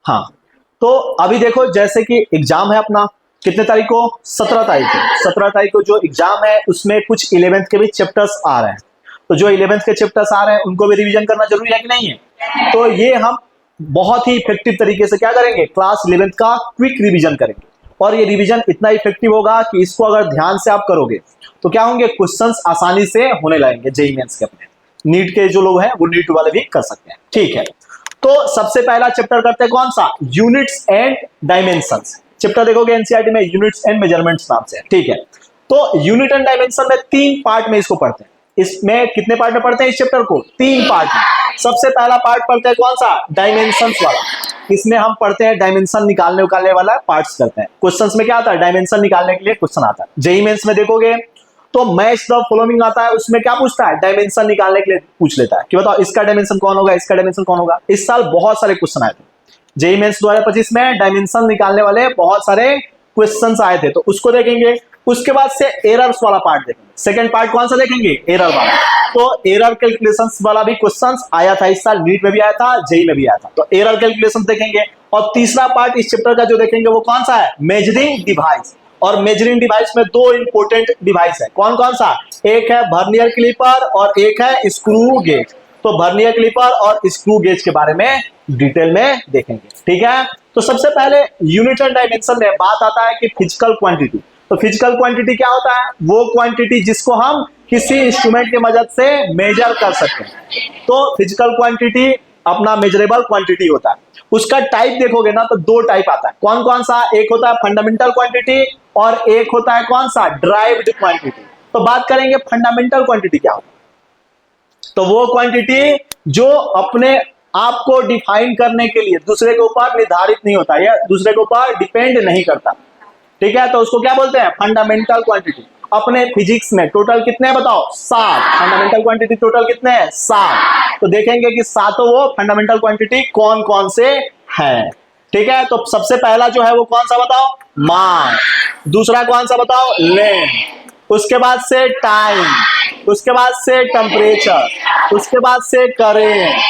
हाँ, तो अभी देखो जैसे कि एग्जाम है अपना कितने तारीख को, 17 तारीख को। 17 तारीख को जो एग्जाम है उसमें कुछ 11th के भी चैप्टर्स आ रहे हैं, तो जो 11th के चैप्टर्स आ रहे हैं उनको भी रिवीजन करना जरूरी है कि नहीं है। तो ये हम बहुत ही इफेक्टिव तरीके से क्या करेंगे, क्लास 11th का क्विक रिवीजन करेंगे। और ये रिवीजन इतना इफेक्टिव होगा कि इसको अगर ध्यान से आप करोगे तो क्या होंगे, क्वेश्चंस आसानी से होने लगेंगे जेईई मेंस के। अपने नीट के जो लोग हैं वो नीट वाले भी कर सकते हैं, ठीक है। तो सबसे पहला चैप्टर करते हैं कौन सा, यूनिट्स एंड डायमेंशंस। चैप्टर देखोगे एनसीईआरटी में यूनिट्स एंड मेजरमेंट्स नाम से, ठीक है। तो यूनिट एंड डायमेंशन में 3 पार्ट में इसको पढ़ते हैं। इसमें कितने पार्ट में पढ़ते हैं इस चैप्टर को, 3 पार्ट में। सबसे पहला पार्ट पढ़ते हैं कौन सा, डायमेंशंस वाला। इसमें हम पढ़ते हैं डायमेंशन निकालने उकालने वाला पार्ट्स करते हैं। क्वेश्चंस में क्या आता है, डायमेंशन निकालने के लिए क्वेश्चन आता है। जेईई मेंस में देखोगे तो मैच द फॉलोइंग आता है, उसमें क्या पूछता है, डायमेंशन निकालने के लिए पूछ लेता है कि बताओ इसका डायमेंशन कौन होगा, इसका डायमेंशन कौन होगा। इस साल बहुत सारे क्वेश्चन आए थे जेईई मेंस 2025 में, डायमेंशन निकालने वाले बहुत सारे क्वेश्चंस आए थे, तो उसको देखेंगे। उसके बाद से एरर्स वाला पार्ट देखेंगे। सेकंड पार्ट कौन सा देखेंगे, एरर वाला। तो एरर कैलकुलेशंस वाला भी क्वेश्चंस आया था इस साल, नीट में भी आया था, जेईई में भी आया था, तो एरर कैलकुलेशन देखेंगे। और तीसरा पार्ट इस चैप्टर का जो देखेंगे वो कौन सा है, मेजरिंग डिवाइस। और मेजरिंग डिवाइस में 2 इंपोर्टेंट डिवाइस है, कौन कौन सा, एक है वर्नियर क्लिपर और एक है स्क्रू गेज। तो वर्नियर क्लिपर और स्क्रू गेज के बारे में डिटेल में देखेंगे, ठीक है। तो सबसे पहले यूनिट एंड डायमेंशन में बात आता है कि फिजिकल क्वांटिटी। तो फिजिकल क्वांटिटी क्या होता है, वो क्वांटिटी जिसको हम किसी इंस्ट्रूमेंट की मदद से मेजर कर सकते हैं। तो फिजिकल क्वांटिटी अपना मेजरेबल क्वांटिटी होता है। उसका टाइप देखोगे ना तो 2 टाइप आता है, कौन कौन सा, एक होता है फंडामेंटल क्वांटिटी और एक होता है कौन सा, ड्राइव्ड क्वांटिटी। तो बात करेंगे फंडामेंटल क्वांटिटी क्या होता है, तो वो क्वांटिटी जो अपने आप को डिफाइन करने के लिए दूसरे के ऊपर निर्धारित नहीं होता या दूसरे के ऊपर डिपेंड नहीं करता, ठीक है। तो उसको क्या बोलते हैं, फंडामेंटल क्वांटिटी। अपने फिजिक्स में टोटल कितने हैं बताओ, 7 फंडामेंटल क्वांटिटी। टोटल कितने हैं, 7। तो देखेंगे कि सातों वो फंडामेंटल क्वांटिटी कौन कौन से हैं, ठीक है। तो सबसे पहला जो है वो कौन सा बताओ, मास। दूसरा कौन सा बताओ, लेंथ। उसके बाद से टाइम, उसके बाद से टेम्परेचर, उसके बाद से करेंट।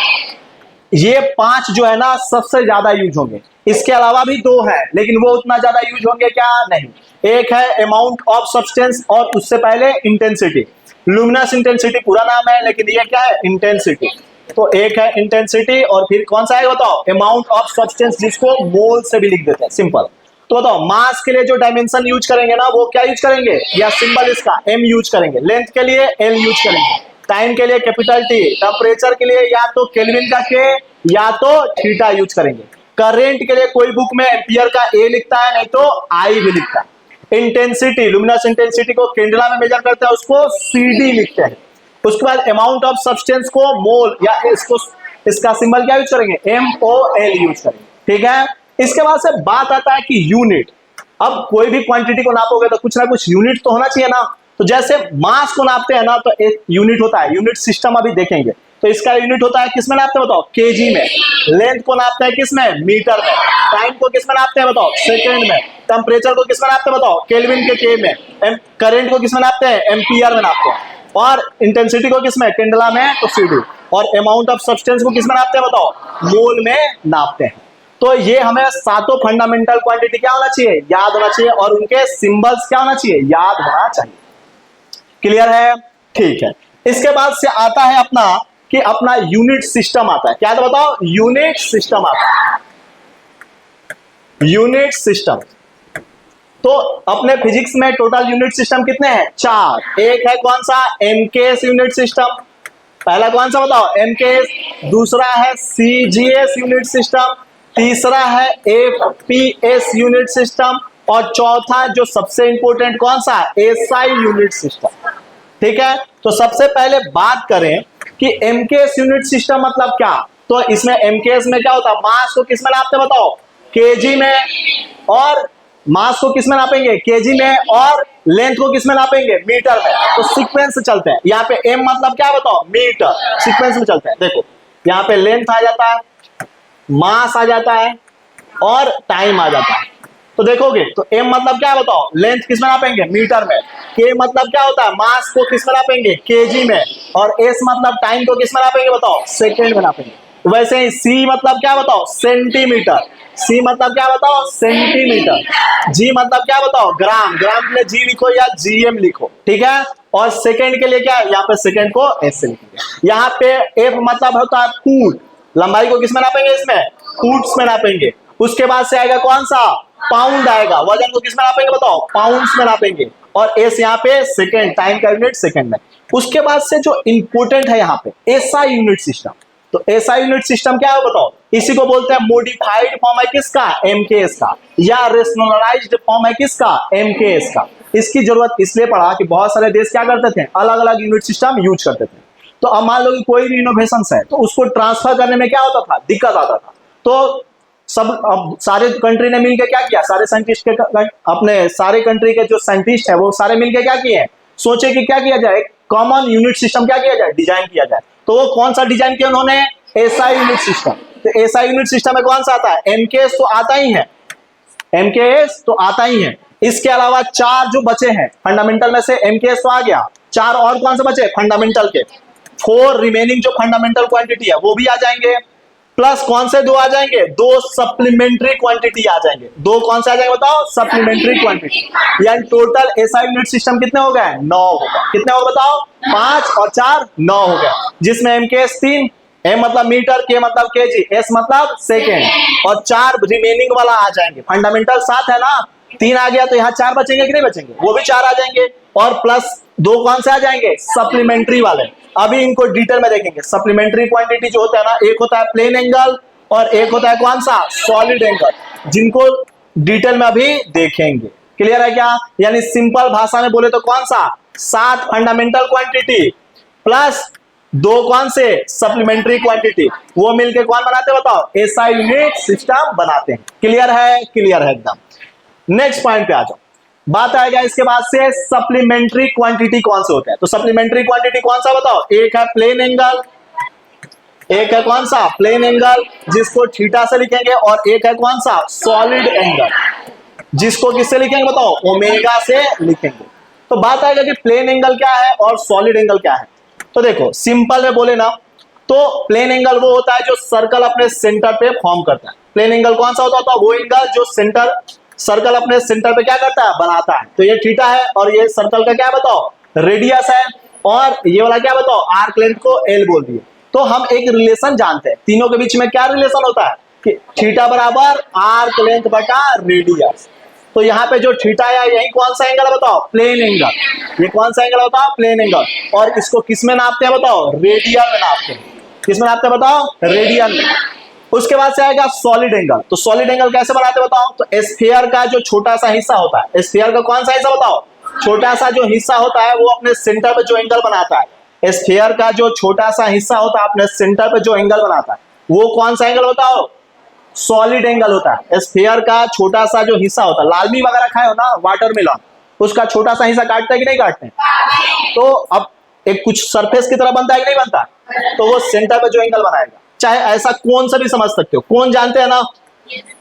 ये 5 जो है ना सबसे ज्यादा यूज होंगे। इसके अलावा भी 2 है लेकिन वो उतना ज्यादा यूज होंगे क्या, नहीं। एक है अमाउंट ऑफ सब्सटेंस और उससे पहले इंटेंसिटी। लुमिनस इंटेंसिटी पूरा नाम है लेकिन ये क्या है, इंटेंसिटी। तो एक है इंटेंसिटी और फिर कौन सा है बताओ, अमाउंट ऑफ सब्सटेंस, जिसको मोल से भी लिख देते हैं, सिंपल। तो बताओ मास के लिए जो डायमेंशन यूज करेंगे ना वो क्या यूज करेंगे, या सिंबल इसका m यूज करेंगे। लेंथ के लिए l यूज करेंगे। टाइम के लिए कैपिटल T। टेम्परेचर के लिए या तो केल्विन का K या तो थीटा यूज करेंगे। करेंट के लिए कोई बुक में एम्पियर का A लिखता है, नहीं तो I भी लिखता है। इंटेंसिटी, लुमिनस इंटेंसिटी को केंडला में मेजर करते हैं, उसको CD लिखते हैं। उसके बाद अमाउंट ऑफ सब्सटेंस को मोल या इसको, इसका सिंबल क्या यूज करेंगे, MOL यूज करेंगे, ठीक है। इसके बाद से बात आता है कि यूनिट। अब कोई भी क्वांटिटी को नापोगे तो कुछ ना कुछ यूनिट तो होना चाहिए ना। तो जैसे मास को नापते हैं ना तो एक यूनिट होता है, यूनिट सिस्टम अभी देखेंगे। तो इसका यूनिट होता है किसमें नापते हैं बताओ, केजी में। लेंथ को नापते हैं किसमें, मीटर में। टाइम को किसमें नापते हैं बताओ, सेकंड में। टेम्परेचर को किसमें नापते हैं बताओ, केल्विन के K में। करंट को किसमें नापते हैं, एम्पियर में नापते हैं। और इंटेंसिटी को किसमें, केंडला में, तो CD। और अमाउंट ऑफ सब्सटेंस को किसमें नापते हैं बताओ, मोल में नापते हैं। तो ये हमें सातों फंडामेंटल क्वांटिटी क्या होना चाहिए, याद होना चाहिए, और उनके सिंबल्स क्या होना चाहिए, याद होना चाहिए। क्लियर है, ठीक है। इसके बाद से आता है अपना कि अपना यूनिट सिस्टम आता है, क्या तो बताओ, यूनिट सिस्टम आता है। यूनिट सिस्टम तो अपने फिजिक्स में टोटल यूनिट सिस्टम कितने हैं, 4। एक है कौन सा, MKS यूनिट सिस्टम। पहला कौन सा बताओ, MKS। दूसरा है CGS यूनिट सिस्टम। तीसरा है FPS यूनिट सिस्टम। और चौथा जो सबसे इंपॉर्टेंट कौन सा, SI यूनिट सिस्टम, ठीक है। तो सबसे पहले बात करें कि MKS यूनिट सिस्टम मतलब क्या। तो इसमें MKS में क्या होता है, मास को किस में नापते बताओ, केजी में। और मास को किस में नापेंगे, केजी में। और लेंथ को किस में नापेंगे, मीटर में। तो सीक्वेंस से चलते हैं। यहाँ पे M मतलब क्या बताओ, मीटर। सीक्वेंस में चलते हैं। देखो यहाँ पे लेंथ आ जाता है, मास आ जाता है और टाइम आ जाता है। तो देखोगे तो M मतलब क्या बताओ, लेंथ किस में नापेंगे, मीटर में। K मतलब क्या होता है, मास को किस में नापेंगे, केजी में। और S मतलब टाइम को किस में नापेंगे बताओ, सेकंड में नापेंगे। वैसे ही सी मतलब क्या बताओ, सेंटीमीटर। सी मतलब क्या बताओ, सेंटीमीटर। जी मतलब क्या बताओ, ग्राम। ग्राम के लिए जी लिखो या जीएम लिखो, ठीक है। और सेकंड के लिए क्या है, यहाँ पे सेकंड को एस से लिखेंगे। यहाँ पे एफ मतलब होता है फुट, लंबाई को किस में नापेंगे, इसमें फुट्स में नापेंगे। उसके बाद से आएगा कौन सा, पाउंड आएगा। वजन को किस में नापेंगे बताओ, पाउंड्स में नापेंगे। और एस यहाँ पे सेकंड, टाइम का यूनिट सेकंड में। उसके बाद से जो इंपोर्टेंट है यहाँ पे एसआई यूनिट सिस्टम। तो एसआई यूनिट सिस्टम क्या है बताओ, इसी को बोलते हैं मॉडिफाइड फॉर्म है किसका, एमकेएस का, या रेशनलाइज्ड फॉर्म है किसका, एमकेएस का। इसकी जरूरत इसलिए पड़ा कि बहुत सारे देश क्या करते थे, अलग अलग यूनिट सिस्टम यूज करते थे। तो अब मान लो कि कोई भी इनोवेशन है तो उसको ट्रांसफर करने में क्या होता था, दिक्कत आता था। तो सब अब सारे कंट्री ने मिलकर क्या किया, सारे साइंटिस्ट के अपने सारे कंट्री के जो साइंटिस्ट है वो सारे मिलकर क्या किए, सोचे कि क्या किया जाए, कॉमन यूनिट सिस्टम क्या किया जाए, डिजाइन किया जाए। तो वो कौन सा डिजाइन किया उन्होंने, एसआई यूनिट सिस्टम। तो एसआई यूनिट सिस्टम में कौन सा आता है, एमकेएस तो आता ही है, एमकेएस तो आता ही है। इसके अलावा चार जो बचे हैं फंडामेंटल में से, एमकेएस तो आ गया, चार और कौन से बचे फंडामेंटल के, 4 रिमेनिंग जो फंडामेंटल क्वांटिटी है वो भी आ जाएंगे। प्लस कौन से दो आ जाएंगे, 2 सप्लीमेंट्री क्वांटिटी आ जाएंगे। 2 कौन से आ जाएंगे बताओ, सप्लीमेंट्री क्वांटिटी। यानी टोटल एसआई यूनिट सिस्टम कितने हो गए, 9 होगा। कितने होगा बताओ, 5 और 4 9 हो गया। जिसमें एमकेएस 3, एम मतलब मीटर, के मतलब केजी, एस मतलब सेकेंड, और 4 रिमेनिंग वाला आ जाएंगे। फंडामेंटल 7 है ना, 3 आ गया तो यहाँ 4 बचेंगे कि नहीं बचेंगे, वो भी 4 आ जाएंगे। और प्लस 2 कौन से आ जाएंगे, सप्लीमेंट्री वाले। अभी इनको डिटेल में देखेंगे। सप्लीमेंट्री क्वांटिटी जो होता है ना, एक होता है प्लेन एंगल और एक होता है कौन सा, सॉलिड एंगल, जिनको डिटेल में अभी देखेंगे। क्लियर है क्या, यानी सिंपल भाषा में बोले तो कौन सा, 7 फंडामेंटल क्वांटिटी प्लस 2 कौन से, सप्लीमेंट्री क्वांटिटी, वो मिलके कौन बनाते हैं बताओ, एसआई यूनिट सिस्टम बनाते हैं। क्लियर है, क्लियर है एकदम। नेक्स्ट पॉइंट पे आ जाओ। बात आएगा इसके बाद से सप्लीमेंट्री क्वांटिटी कौन से होते हैं। तो सप्लीमेंट्री क्वांटिटी कौन सा बताओ, एक है प्लेन एंगल, एक है कौन सा, प्लेन एंगल जिसको थीटा से लिखेंगे, और एक है कौन सा, सॉलिड एंगल जिसको किससे लिखेंगे बताओ, ओमेगा से लिखेंगे। तो बात आएगा कि प्लेन एंगल क्या है और सॉलिड एंगल क्या है। तो देखो सिंपल में बोले ना, तो प्लेन एंगल वो होता है जो सर्कल अपने सेंटर पे फॉर्म करता है। प्लेन एंगल कौन सा होता है, वो एंगल जो सेंटर, सर्कल अपने सेंटर पे क्या करता है, बनाता है। तो ये थीटा है और ये सर्कल का क्या बताओ, रेडियस है, और ये वाला क्या बताओ, आर्क लेंथ को एल बोल दिए। तो हम एक रिलेशन जानते हैं, तीनों के बीच में क्या रिलेशन होता है कि थीटा बराबर आर्क लेंथ बटा रेडियस। तो यहाँ पे जो थीटा है यही कौन सा एंगल है बताओ, प्लेन एंगल। ये कौन सा एंगल है बताओ, प्लेन एंगल। और इसको किस में नापते हैं बताओ, रेडियन में नापते हैं। किस में नापते हैं बताओ, रेडियन में। उसके बाद से आएगा सॉलिड एंगल। तो सॉलिड एंगल कैसे बनाते हैं बताओ, तो स्फीयर का जो छोटा सा हिस्सा होता है, स्फीयर का कौन सा हिस्सा बताओ, छोटा सा जो हिस्सा होता है वो अपने सेंटर पे जो एंगल बनाता है, स्फीयर का जो छोटा सा हिस्सा होता है अपने सेंटर पे जो एंगल बनाता है वो कौन सा एंगल बताओ, सॉलिड एंगल होता है। स्फीयर का छोटा सा जो हिस्सा होता है, लालमी वगैरह खाए हो ना, वाटरमेलन, उसका छोटा सा हिस्सा काटते हैं कि नहीं काटते हैं, तो अब एक कुछ सरफेस की तरह बनता है कि नहीं बनता, तो वो सेंटर पे जो एंगल बनाएगा। चाहे ऐसा कौन सा भी समझ सकते हो, कौन जानते हैं ना,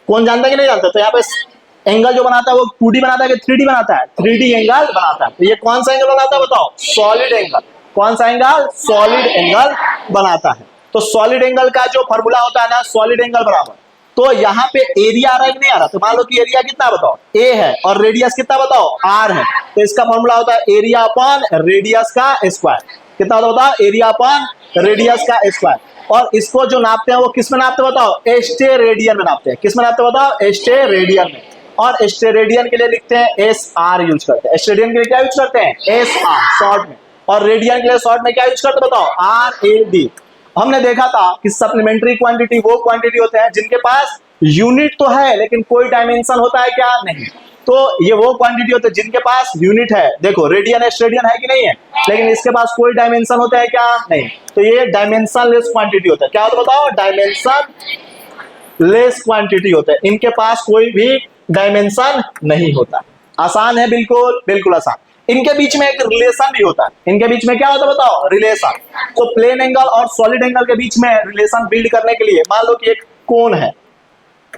कौन जानता है कि नहीं जानते। तो यहाँ पे एंगल जो बनाता है वो 2D बनाता है कि 3D बनाता है, 3D एंगल बनाता है। तो ये कौन सा एंगल बनाता है बताओ, सॉलिड एंगल। कौन सा एंगल, सॉलिड एंगल बनाता है। तो सॉलिड एंगल का जो फॉर्मूला होता है ना, सॉलिड एंगल बराबर, तो यहाँ पे एरिया आ रहा है कि नहीं आ रहा, तो मान लो कि एरिया कितना बताओ, ए है, और रेडियस कितना बताओ, आर है। तो इसका फॉर्मूला होता है एरिया अपॉन रेडियस का स्क्वायर। कितना होता है, एरिया अपॉन रेडियस का स्क्वायर। और इसको जो नापते हैं वो किस में नापते हैं बताओ, स्टेरेडियन में नापते हैं। किस में नापते हैं बताओ, स्टेरेडियन में। और स्टेरेडियन के लिए लिखते हैं एस आर यूज करते हैं। स्टेरेडियन के लिए क्या यूज करते हैं, एस आर शॉर्ट में। और रेडियन के लिए शॉर्ट में क्या यूज करते हैं बताओ, आर ए डी। हमने देखा था कि सप्लीमेंट्री क्वांटिटी वो क्वांटिटी होते हैं जिनके पास यूनिट तो है लेकिन कोई डायमेंशन होता है क्या, नहीं। तो ये वो क्वांटिटी होते हैं जिनके पास यूनिट है। देखो रेडियन स्टेरेडियन है कि नहीं है, लेकिन इसके पास कोई डायमेंशन होता है क्या, नहीं। तो ये डायमेंशन लेस क्वांटिटी होता है। क्या होता है बताओ, डायमेंशन लेस क्वांटिटी होता है। इनके पास कोई भी डायमेंशन नहीं होता। आसान है, बिल्कुल बिल्कुल आसान। इनके बीच में एक रिलेशन भी होता है। इनके बीच में क्या होता है बताओ, रिलेशन। तो प्लेन एंगल और सॉलिड एंगल के बीच में रिलेशन बिल्ड करने के लिए मान लो कि एक कोण है,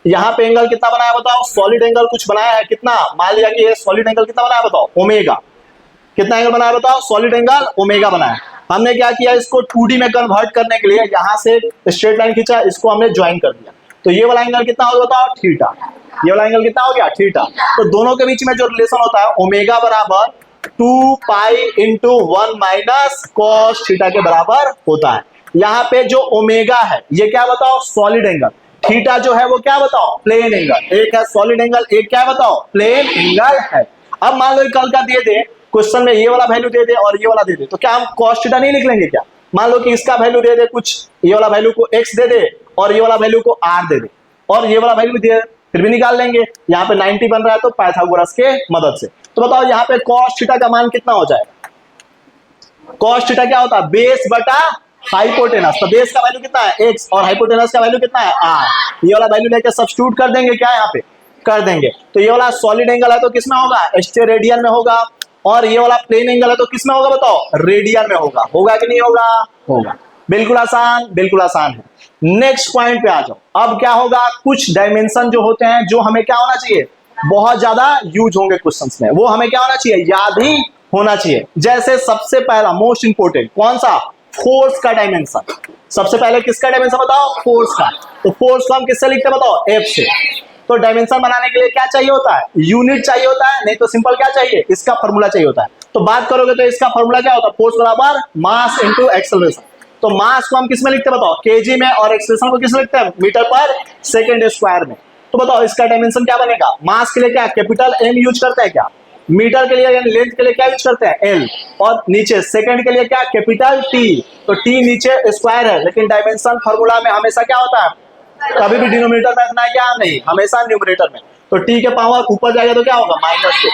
यहाँ पे एंगल कितना बनाया बताओ, सॉलिड एंगल कुछ बनाया है कितना, मान लिया कि ये सॉलिड एंगल कितना बनाया बताओ, ओमेगा। कितना एंगल बनाया बताओ, सॉलिड एंगल ओमेगा बनाया। हमने क्या किया, इसको 2D में कन्वर्ट करने के लिए यहां से स्ट्रेट लाइन खींचा, इसको हमने ज्वाइन कर दिया। तो ये वाला एंगल कितना होगा बताओ, थीटा। ये वाला एंगल कितना हो गया, थीटा। तो दोनों के बीच में जो रिलेशन होता है ओमेगा बराबर 2 pi into 1 minus cos theta के बराबर होता है। यहाँ पे जो ओमेगा है ये क्या बताओ, सॉलिड एंगल। थीटा जो है वो क्या बताओ, प्लेन एंगल। एक है सॉलिड एंगल, एक क्या बताओ, प्लेन एंगल है। अब मान लो कल का दे दे क्वेश्चन में ये वाला वैल्यू दे दे और ये वाला दे दे, तो क्या हम कॉस थीटा नहीं लिख लेंगे क्या? मान लो कि इसका वैल्यू दे दे कुछ, ये वाला वैल्यू को x दे दे और ये वाला वैल्यू को r दे दे और ये वाला वैल्यू दे, फिर भी निकाल लेंगे। यहाँ पे 90 बन रहा है तो पाइथागोरस के मदद से। तो बताओ यहाँ पे कॉस थीटा का मान कितना हो जाएगा? कॉस थीटा क्या होता है, बेस बटा हाइपोटेनस। तो बेस का वैल्यू कितना है x और हाइपोटेनस का वैल्यू कितना है r। ये वाला वैल्यू लेके सब्स्टिट्यूट कर देंगे, क्या यहाँ पे कर देंगे। तो ये वाला सॉलिड एंगल है तो किसमें होगा, स्टेरेडियन में होगा, और ये वाला प्लेन एंगल है तो किसमें होगा बताओ, रेडियन में होगा। होगा कि नहीं होगा, होगा। बिल्कुल आसान, बिल्कुल आसान है। नेक्स्ट पॉइंट पे आ जाओ। अब क्या होगा, कुछ डायमेंशन जो होते हैं जो हमें क्या होना चाहिए, बहुत ज्यादा यूज होंगे क्वेश्चंस में, वो हमें क्या होना चाहिए, याद ही होना चाहिए। जैसे सबसे पहला मोस्ट इंपोर्टेंट कौन सा, फोर्स का डायमेंशन। सबसे पहले किसका डायमेंशन बताओ, फोर्स का। तो फोर्स को हम किससे लिखते हैं बताओ, एफ से। तो डायमेंशन बनाने के लिए क्या चाहिए होता है, यूनिट चाहिए होता है, नहीं तो सिंपल क्या चाहिए, इसका फॉर्मूला चाहिए होता है। तो बात करोगे तो इसका फॉर्मूला क्या होता है, फोर्स बराबर मास इनटू एक्सेलरेशन। तो मास को हम किस में लिखते हैं बताओ, केजी में, और एक्सेलरेशन को किस में लिखते हैं, मीटर पर सेकंड स्क्वायर में। तो बताओ इसका डायमेंशन क्या बनेगा, मास के लिए क्या कैपिटल एम यूज करते हैं क्या, मीटर के लिए यानी लेंथ के लिए क्या यूज करते हैं एल, और नीचे सेकंड के लिए क्या कैपिटल टी। तो टी नीचे स्क्वायर है, लेकिन डायमेंशन फॉर्मूला में हमेशा क्या होता है, कभी भी डिनोमिनेटर में रखना है क्या, नहीं, हमेशा न्यूमरेटर में। तो टी के पावर ऊपर जाएगा तो क्या होगा, -2,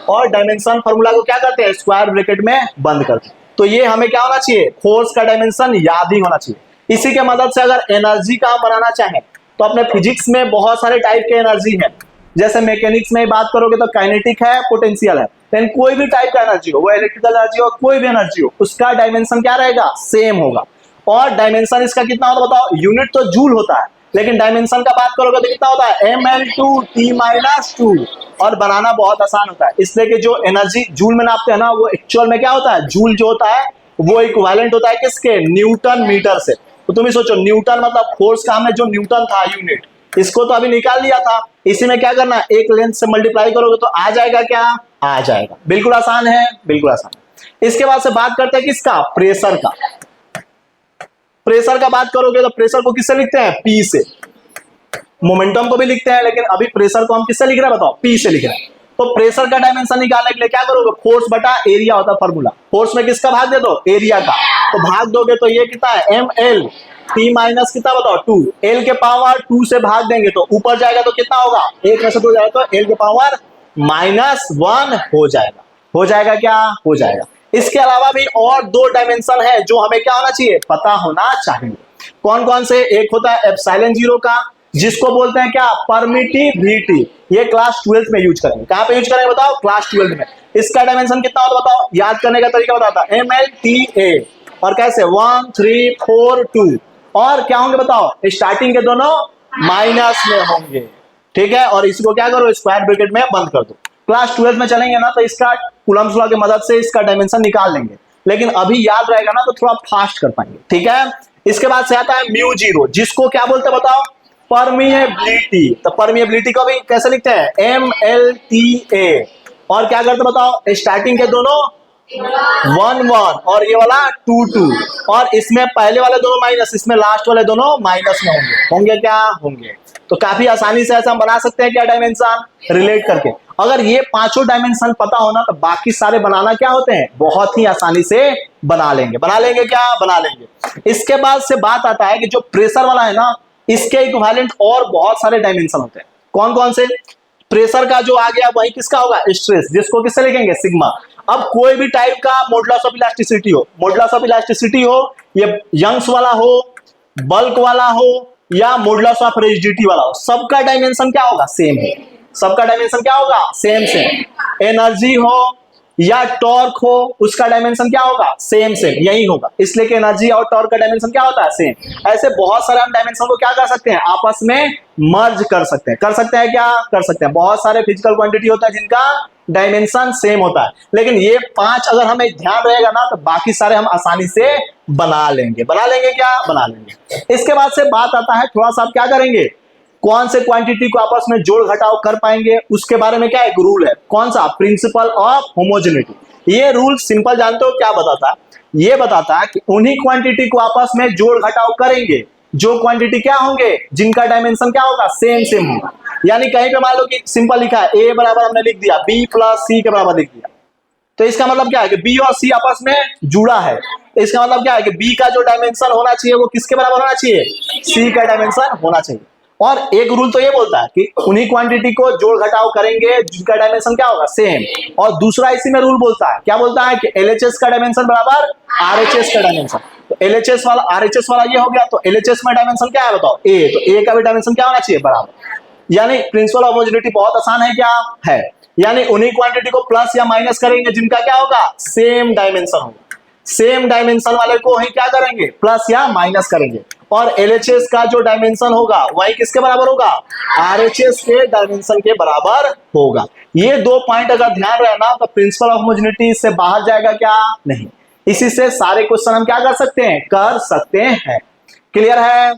और डायमेंशन फॉर्मूला को क्या करते हैं, स्क्वायर ब्रैकेट में बंद करते हैं। तो ये हमें क्या होना चाहिए, फोर्स का डायमेंशन याद ही होना चाहिए। इसी के मदद से अगर एनर्जी का हम बनाना चाहें तो अपने फिजिक्स में बहुत सारे टाइप के एनर्जी है। जैसे मैकेनिक्स में बात करोगे तो काइनेटिक है, पोटेंशियल है। लेकिन कोई भी टाइप का एनर्जी हो, वो इलेक्ट्रिकल एनर्जी हो, कोई भी एनर्जी हो, उसका डायमेंशन क्या रहेगा, सेम होगा। और डायमेंशन इसका कितना होता है बताओ, यूनिट तो जूल होता है, लेकिन डायमेंशन का बात करोगे तो कितना होता है, ml/t-2। और बनाना बहुत आसान होता है, इसलिए कि जो एनर्जी जूल में नापते हैं ना, वो एक्चुअल में क्या होता है, जूल जो होता है वो इक्विवेलेंट होता है किसके, न्यूटन मीटर से। तो तुम ही सोचो, न्यूटन मतलब फोर्स का हमने जो न्यूटन था यूनिट, इसको तो अभी निकाल लिया था। इसी में क्या करना है, एक लेंथ से मल्टीप्लाई करोगे तो आ जाएगा क्या, आ जाएगा। बिल्कुल आसान है, बिल्कुल आसान है। इसके बाद से बात करते हैं किसका, प्रेशर का। प्रेशर का बात करोगे तो प्रेशर को किससे लिखते हैं, पी से। मोमेंटम को भी लिखते हैं, लेकिन अभी प्रेशर को हम किससे लिख रहे हैं बताओ, पी से लिख रहे हैं। तो प्रेशर का डायमेंशन निकालने के लिए क्या करोगे, फोर्स बटा एरिया होता है फॉर्मूला। फोर्स में किसका भाग दे दो, एरिया का। तो भाग दोगे तो ये कितना है, ml t माइनस कितना बताओ 2, l के पावर 2 से भाग देंगे तो ऊपर जाएगा तो कितना होगा, 1 में से 2 जाएगा तो l के पावर -1 हो जाएगा। हो जाएगा क्या, हो जाएगा। इसके अलावा भी और 2 डायमेंशन है जो हमें क्या होना चाहिए, पता होना चाहिए। कौन कौन से, एक होता है एप्सिलॉन जीरो का, जिसको बोलते हैं क्या, परमिटिविटी। ये क्लास 12th में यूज करेंगे। कहां पे यूज करेंगे बताओ, क्लास 12th में। इसका डायमेंशन कितना होता बताओ, याद करने का तरीका बताता है, mlTA। और कैसे, 1 3 4 2। और क्या होंगे बताओ, स्टार्टिंग के दोनों माइनस में होंगे, ठीक है। और इसको क्या करो, स्क्वायर ब्रैकेट में बंद कर दो। क्लास 12th में चलेंगे ना तो इसका कूलम्ब्स लॉ की मदद से इसका डायमेंशन निकाल लेंगे, लेकिन अभी याद रहेगा ना तो थोड़ा फास्ट कर पाएंगे, ठीक है। इसके बाद से आता है म्यू जीरो, जिसको क्या बोलते हैं बताओ, परमिएबिलिटी। तो परमिएबिलिटी को भी कैसे लिखते हैं, mlTA। और क्या करते बताओ, स्टार्टिंग के दोनों 1 1 और ये वाला 2 2, और इसमें पहले वाले दोनों माइनस, इसमें लास्ट वाले दोनों माइनस में होंगे। होंगे क्या, होंगे। तो काफी आसानी से ऐसा हम बना सकते हैं क्या, डायमेंशन रिलेट करके। अगर ये पांचों डायमेंशन पता होना तो बाकी सारे बनाना क्या होते हैं, बहुत ही आसानी से बना लेंगे। बना लेंगे क्या, बना लेंगे। इसके बाद से बात आता है कि जो प्रेशर वाला है ना, इसके इक्विवेलेंट और बहुत सारे डायमेंशन होते हैं। कौन कौन से, प्रेशर का जो आ गया वही किसका होगा, स्ट्रेस, जिसको किससे लिखेंगे, सिग्मा। अब कोई भी टाइप का मॉडुलस ऑफ इलास्टिसिटी हो, मॉडुलस ऑफ इलास्टिसिटी हो, ये यंग्स वाला हो, बल्क वाला हो, या मॉडुलस ऑफ रिजिडिटी वाला हो, सबका डायमेंशन क्या होगा, सेम है। सबका डायमेंशन क्या होगा, सेम सेम। एनर्जी हो या टॉर्क हो, उसका डायमेंशन क्या होगा, सेम सेम, यही होगा। इसलिए कि एनर्जी और टॉर्क का डायमेंशन क्या होता है, सेम। ऐसे बहुत सारे हम डायमेंशन को क्या कर सकते हैं, आपस में मर्ज कर सकते हैं। कर सकते हैं क्या, कर सकते हैं। बहुत सारे फिजिकल क्वांटिटी होता है जिनका डायमेंशन सेम होता है। लेकिन ये 5 अगर हमें ध्यान रहेगा ना तो बाकी सारे हम आसानी से बना लेंगे। क्या बना लेंगे। इसके बाद से बात आता है थोड़ा सा आप क्या करेंगे, कौन से क्वांटिटी को आपस में जोड़ घटाव कर पाएंगे उसके बारे में क्या एक रूल है। कौन सा, प्रिंसिपल ऑफ होमोजेनिटी। ये रूल सिंपल जानते हो क्या बताता है, ये बताता है कि उन्हीं क्वांटिटी को आपस में जोड़ घटाव करेंगे जो क्वांटिटी क्या होंगे, जिनका डायमेंशन क्या होगा, सेम होगा। यानी कहीं पे मान लो कि सिंपल लिखा है ए बराबर हमने लिख दिया बी प्लस सी के बराबर लिख दिया, तो इसका मतलब क्या है कि बी और सी आपस में जुड़ा है। इसका मतलब क्या है कि बी का जो डायमेंशन होना चाहिए वो किसके बराबर होना चाहिए, सी का डायमेंशन होना चाहिए। और एक रूल तो ये बोलता है कि उन्हीं क्वांटिटी को जोड़ घटाव करेंगे जिनका डायमेंशन क्या होगा, सेम। और दूसरा इसी में रूल बोलता है, क्या बोलता है कि एलएचएस का डायमेंशन बराबर आरएचएस का डायमेंशन। तो एलएचएस वाला आरएचएस वाला ये हो गया, तो एलएचएस में डायमेंशन क्या है बताओ, ए, तो ए का भी डायमेंशन क्या होना चाहिए, बराबर। यानी प्रिंसिपल ऑफ होमोजेनिटी बहुत आसान है, क्या है, यानी उन्हीं क्वांटिटी को प्लस या माइनस करेंगे जिनका क्या होगा, सेम डायमेंशन होगा। सेम डायमेंशन वाले को ही क्या करेंगे, प्लस या माइनस करेंगे। और एलएचएस का जो डायमेंशन होगा वही किसके बराबर होगा, आरएचएस के डायमेंशन के बराबर होगा। ये 2 पॉइंट अगर ध्यान रहे ना तो प्रिंसिपल ऑफ होमोजेनिटी से बाहर जाएगा क्या, नहीं। इसी से सारे क्वेश्चन हम क्या कर सकते हैं, कर सकते हैं। क्लियर है।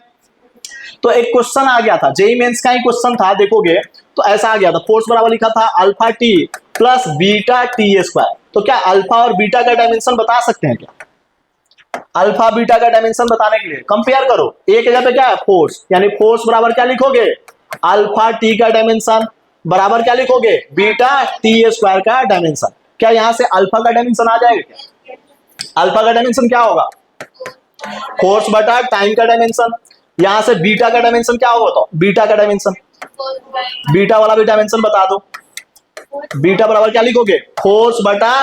तो एक क्वेश्चन आ गया था, जेईई मेंस का ही क्वेश्चन था, देखोगे तो ऐसा आ गया था, फोर्स बराबर लिखा था alpha T plus beta T square. तो क्या अल्फा और बीटा का डायमेंशन बता सकते हैं क्या, अल्फा बीटा का डायमेंशन बताने के लिए कंपेयर करो। एक जगह पे क्या है, फोर्स, यानी फोर्स बराबर क्या लिखोगे, अल्फा टी का डायमेंशन बराबर क्या लिखोगे, बीटा टी स्क्वायर का डायमेंशन। क्या यहां से अल्फा का डायमेंशन आ जाएगा क्या, अल्फा का डायमेंशन क्या होगा, फोर्स बटा टाइम का डायमेंशन। यहां से बीटा का डायमेंशन क्या होगा, तो बीटा का डायमेंशन, बीटा वाला भी डायमेंशन बता दो। बीटा बराबर क्या लिखोगे, फोर्स बटा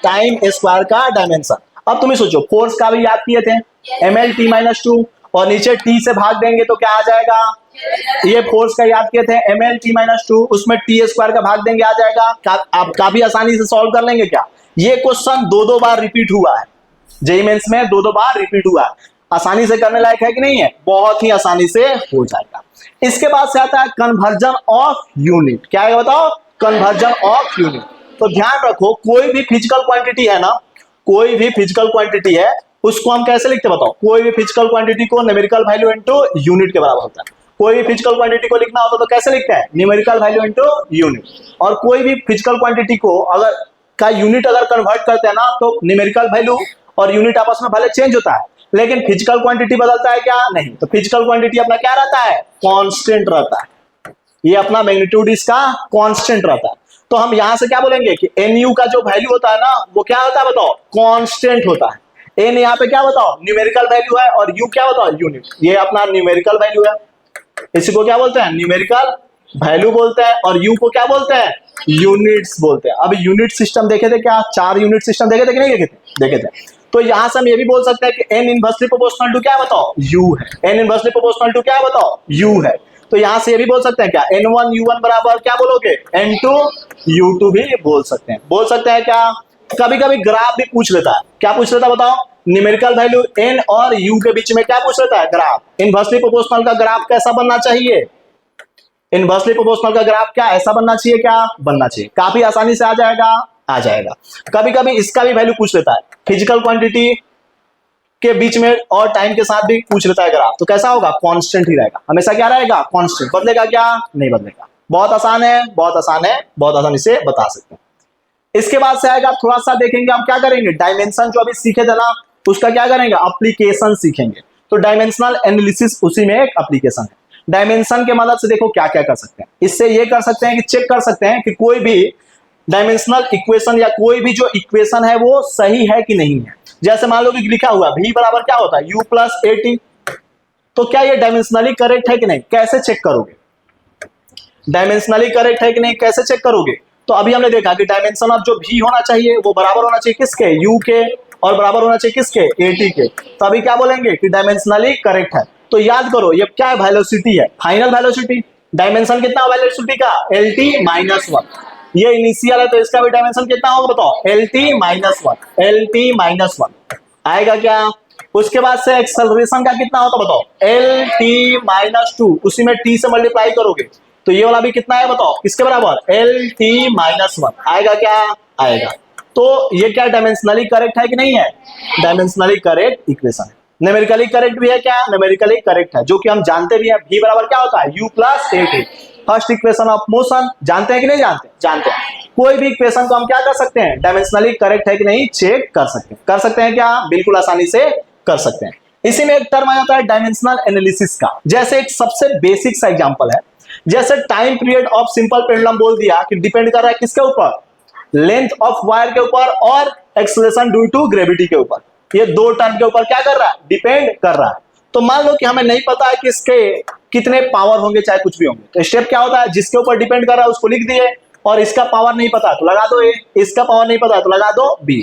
टाइम स्क्वायर का डायमेंशन। अब तुम्हें सोचो, फोर्स का भी याद किए थे ml_t-2 और नीचे t से भाग देंगे तो क्या आ जाएगा, ये फोर्स का याद किए थे ml_t-2, उसमें t स्क्वायर का भाग देंगे आ जाएगा। आप काफी आसानी से सॉल्व कर लेंगे क्या। ये क्वेश्चन 2 बार रिपीट हुआ है, जेईई मेंस में 2 बार रिपीट हुआ है। आसानी से करने लायक है कि नहीं है, बहुत ही आसानी से हो जाएगा। इसके बाद से आता है कन्वर्जन ऑफ यूनिट। क्या है बताओ, कन्वर्जन ऑफ यूनिट। तो ध्यान रखो, कोई भी फिजिकल क्वांटिटी है ना, कोई भी फिजिकल क्वांटिटी है उसको हम कैसे लिखते बताओ, कोई भी फिजिकल क्वांटिटी को न्यूमेरिकल वैल्यू इनटू यूनिट के बराबर होता है। कोई भी फिजिकल क्वांटिटी को लिखना होता तो कैसे लिखते हैं, न्यूमेरिकल वैल्यू इनटू यूनिट। और कोई भी फिजिकल क्वांटिटी को अगर का यूनिट अगर कन्वर्ट करते हैं ना तो न्यूमेरिकल वैल्यू और यूनिट आपस में भले चेंज होता है लेकिन फिजिकल क्वांटिटी बदलता है क्या, नहीं। तो फिजिकल क्वांटिटी अपना क्या रहता है, कांस्टेंट रहता है। ये अपना मैग्नीट्यूड इसका कांस्टेंट रहता है। तो हम यहां से क्या बोलेंगे कि nu का जो वैल्यू होता है ना वो क्या होता है बताओ, कांस्टेंट होता है। n यहाँ पे क्या बताओ, न्यूमेरिकल वैल्यू है, और u क्या बताओ, यूनिट। ये अपना न्यूमेरिकल वैल्यू है, इसी को क्या बोलते हैं, न्यूमेरिकल वैल्यू बोलते हैं। और u को क्या बोलते हैं, यूनिट्स बोलते हैं। अब यूनिट सिस्टम देखे थे क्या, 4 यूनिट सिस्टम देखे थे कि नहीं देखे थे। तो यहां से हम ये भी बोल सकते हैं कि n इनवर्सली प्रोपोर्शनल टू क्या बताओ, u है। n इनवर्सली प्रोपोर्शनल टू क्या बताओ, u है। तो यहां से ये भी बोल सकते हैं क्या, n1 u1 बराबर क्या बोलोगे, n2 u2 भी बोल सकते हैं क्या। कभी कभी ग्राफ भी पूछ लेता है, क्या पूछ लेता है बताओ, न्यूमेरिकल वैल्यू n और u के बीच में क्या पूछ लेता है, ग्राफ। इनवर्सली प्रोपोर्शनल का ग्राफ कैसा बनना चाहिए, इनवर्सली प्रोपोर्शनल का ग्राफ क्या ऐसा बनना चाहिए, क्या बनना चाहिए। काफी आसानी से आ जाएगा। कभी कभी इसका भी वैल्यू पूछ लेता है, फिजिकल क्वांटिटी के बीच में और टाइम के साथ भी पूछ लेता है ग्राफ, तो कैसा होगा, कांस्टेंट ही रहेगा हमेशा। क्या रहेगा, कांस्टेंट। बदलेगा क्या, नहीं बदलेगा। बहुत आसान है, बहुत आसानी से बता सकते हैं। इसके बाद से आएगा थोड़ा सा देखेंगे हम क्या करेंगे, डायमेंशन जो अभी सीखे थे ना उसका क्या करेंगे, एप्लीकेशन सीखेंगे। तो डायमेंशनल एनालिसिस उसी में एक एप्लीकेशन है। डायमेंशन के मदद से देखो क्या क्या कर सकते हैं। इससे ये कर सकते हैं कि चेक कर सकते हैं कि कोई भी डायमेंशनल इक्वेशन या कोई भी जो इक्वेशन है वो सही है कि नहीं है। जैसे मान लो कि लिखा हुआ v बराबर क्या होता है, u प्लस at, तो क्या ये डायमेंशनली करेक्ट है कि नहीं, कैसे चेक करोगे, डायमेंशनली करेक्ट है कि नहीं कैसे चेक करोगे। तो अभी हमने देखा कि डायमेंशन ऑफ जो v होना चाहिए वो बराबर होना चाहिए किसके, u के, और बराबर होना चाहिए किसके, at के। तो अभी क्या बोलेंगे कि डायमेंशनली करेक्ट है। तो याद करो ये क्या है, वेलोसिटी है, फाइनल वेलोसिटी। डायमेंशन कितना वेलोसिटी का, lt-1। ये इनिशियल है तो इसका भी डायमेंशन कितना होगा बताओ, lt-1 आएगा क्या। उसके बाद से एक्सेलरेशन का कितना होता बताओ, एल टी माइनस टू, उसी में टी से मल्टीप्लाई करोगे तो ये वाला भी कितना है बताओ, किसके बराबर, एल टी माइनस वन आएगा, क्या आएगा। तो ये क्या डायमेंशनली करेक्ट है कि नहीं है, डायमेंशनली करेक्ट इक्वेशन है। न्यूमेरिकली करेक्ट भी है क्या, न्यूमेरिकली करेक्ट है, जो कि हम जानते भी हैं, v बराबर क्या होता है, u plus A T, first equation of motion. जानते हैं कि नहीं जानते, जानते हैं। कोई भी इक्वेशन को हम क्या कर सकते हैं, डायमेंशनली करेक्ट है कि नहीं चेक कर सकते हैं क्या, बिल्कुल आसानी से कर सकते हैं। इसी में एक टर्म आ जाता है डायमेंशनल एनालिसिस का। जैसे एक सबसे बेसिक सा एग्जांपल है, जैसे time period of simple pendulum बोल दिया कि डिपेंड कर रहा है किसके ऊपर, लेंथ ऑफ वायर के ऊपर और एक्सेलरेशन ड्यू टू ग्रेविटी के ऊपर। ये दो टर्म के ऊपर क्या कर रहा है, डिपेंड कर रहा है। तो मान लो कि हमें नहीं पता है कि इसके कितने पावर होंगे, चाहे कुछ भी होंगे, तो स्टेप क्या होता है, जिसके ऊपर डिपेंड कर रहा है उसको लिख दिए, और इसका पावर नहीं पता तो लगा दो ए, इसका पावर नहीं पता तो लगा दो बी।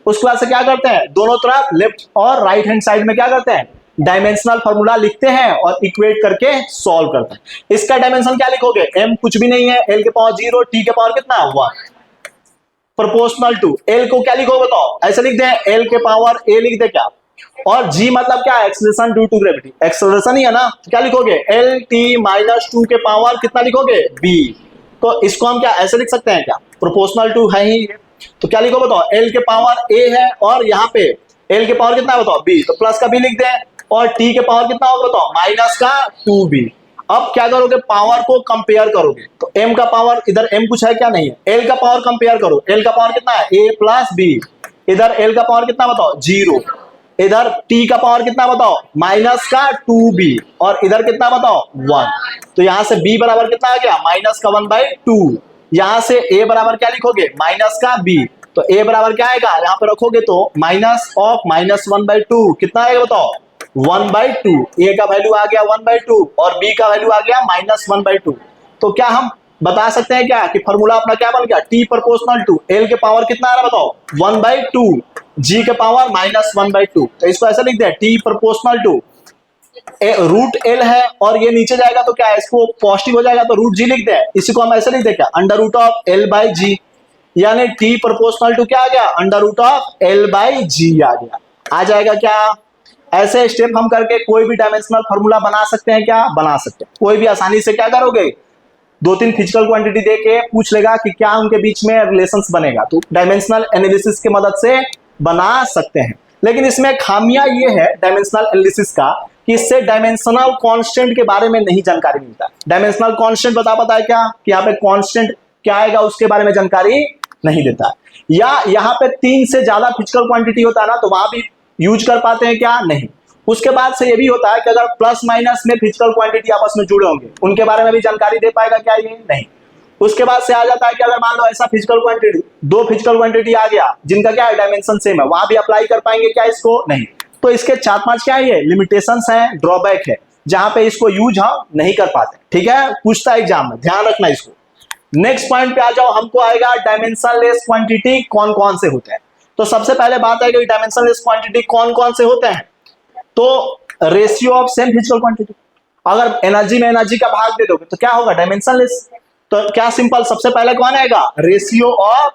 उसके बाद से क्या करते हैं, दोनों तरफ लेफ्ट और राइट हैंड साइड में क्या करते हैं, डायमेंशनल फॉर्मूला लिखते हैं और इक्वेट करके सॉल्व करते हैं। इसका डायमेंशन क्या लिखोगे, m कुछ भी नहीं है, l के पावर 0, t के पावर कितना 1, प्रोपोर्शनल टू l को क्या लिखो बताओ, ऐसे लिख दे, l के पावर a लिख दे क्या, और g मतलब क्या है, acceleration due to gravity, acceleration ही है ना, तो क्या लिखोगे, एल टी माइनस टू के पावर कितना लिखोगे b। तो इसको हम क्या ऐसे लिख सकते हैं क्या, प्रोपोर्शनल टू है ही, तो क्या लिखो बताओ, l के पावर a है और यहाँ पे l के पावर कितना है बताओ b, तो प्लस का b लिख दें, और t के पावर कितना होगा बताओ, माइनस का 2b। अब क्या करोगे, पावर को कंपेयर करोगे, तो m का पावर, इधर m कुछ है क्या, नहीं है, l का पावर कंपेयर करो, l का पावर कितना है a प्लस b, इधर l का पावर कितना बताओ 0, इधर t का पावर कितना बताओ माइनस का 2b, और इधर कितना बताओ 1। तो यहां से b बराबर कितना आ गया, माइनस का 1/2। यहां से a बराबर क्या लिखोगे, माइनस का b, तो a बराबर क्या आएगा, यहां पे रखोगे तो माइनस ऑफ माइनस 1/2 कितना आएगा बताओ 1/2। a का वैल्यू आ गया 1/2 और b का वैल्यू आ गया माइनस 1/2। तो क्या हम बता सकते हैं क्या कि फॉर्मूला अपना क्या बन गया, t प्रोपोर्शनल टू l के पावर कितना आ रहा बताओ 1/2, g के पावर माइनस 1/2। तो इसको ऐसा लिख दे, t proportional to root l है और ये नीचे जाएगा तो क्या है, इसको पॉजिटिव हो जाएगा तो रूट g लिख दे, इसी को हम ऐसे लिख दे क्या, अंडर रूट ऑफ l/g, यानी t प्रोपोर्शनल टू क्या आ गया, अंडर रूट ऑफ l/g आ गया, आ जाएगा क्या। ऐसे स्टेप हम करके कोई भी डायमेंशनल फॉर्मूला बना सकते हैं क्या, बना सकते हैं। कोई भी आसानी से क्या करोगे, 2-3 फिजिकल क्वांटिटी देके पूछ लेगा कि क्या उनके बीच में रिलेशंस बनेगा, तो डायमेंशनल एनालिसिस की मदद से बना सकते हैं। लेकिन इसमें खामियां ये है डायमेंशनल एनालिसिस का कि इससे डायमेंशनल कांस्टेंट के बारे में नहीं जानकारी मिलता। डायमेंशनल कांस्टेंट पता है क्या कि यहाँ पे कांस्टेंट क्या आएगा उसके बारे में जानकारी नहीं देता है, या यहाँ पे 3 से ज्यादा फिजिकल क्वांटिटी होता है ना, तो वहां भी यूज कर पाते हैं क्या, नहीं। उसके बाद से ये भी होता है कि अगर प्लस माइनस में फिजिकल क्वांटिटी आपस में जुड़े होंगे उनके बारे में भी जानकारी दे पाएगा क्या, ये नहीं। उसके बाद से आ जाता है कि अगर मान लो ऐसा फिजिकल क्वांटिटी, 2 फिजिकल क्वांटिटी आ गया जिनका क्या है डायमेंशन सेम है, वहां भी अप्लाई कर पाएंगे क्या इसको, नहीं। तो इसके 4-5 क्या है, ये लिमिटेशंस हैं, ड्रॉबैक है, जहां पे इसको यूज हम नहीं कर पाते। ठीक है, पूछता है एग्जाम में, ध्यान रखना इसको। नेक्स्ट पॉइंट पे आ जाओ, हमको आएगा डायमेंशनलेस क्वांटिटी कौन कौन से होते हैं। तो सबसे पहले बात है कि डायमेंशनलेस क्वांटिटी कौन कौन से होते हैं, तो ratio of same physical quantity, अगर एनर्जी में एनर्जी का भाग दे दोगे तो क्या होगा डायमेंशनलेस। तो क्या सिंपल, सबसे पहले कौन आएगा, ratio of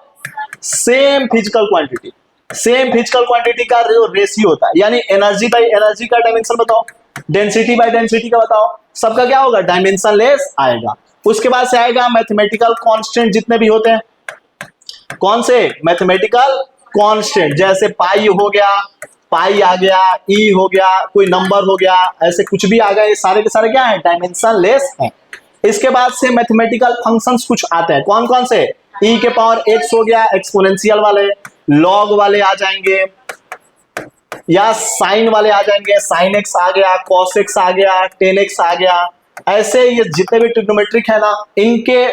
same physical quantity. Same physical quantity का जो रेशियो होता है, यानी एनर्जी बाय एनर्जी का डायमेंशन बताओ, डेंसिटी बाय डेंसिटी का बताओ, सबका क्या होगा डायमेंशनलेस आएगा। उसके बाद से आएगा मैथमेटिकल कांस्टेंट जितने भी होते हैं, कौन से मैथमेटिकल कांस्टेंट, जैसे पाई हो गया, पाई आ गया, ई हो गया, कोई नंबर हो गया, ऐसे कुछ भी आ गया, ये सारे के सारे क्या है डायमेंशनलेस है। इसके बाद से मैथमेटिकल फंक्शंस कुछ आते हैं, कौन कौन से, ई के पावर x हो गया, एक्सपोनेंशियल वाले, लॉग वाले आ जाएंगे, या साइन वाले आ जाएंगे, साइन x आ गया, कॉस x आ गया, टेन x आ गया। ऐसे ये जितने भी ट्रिग्नोमेट्रिक है ना, इनके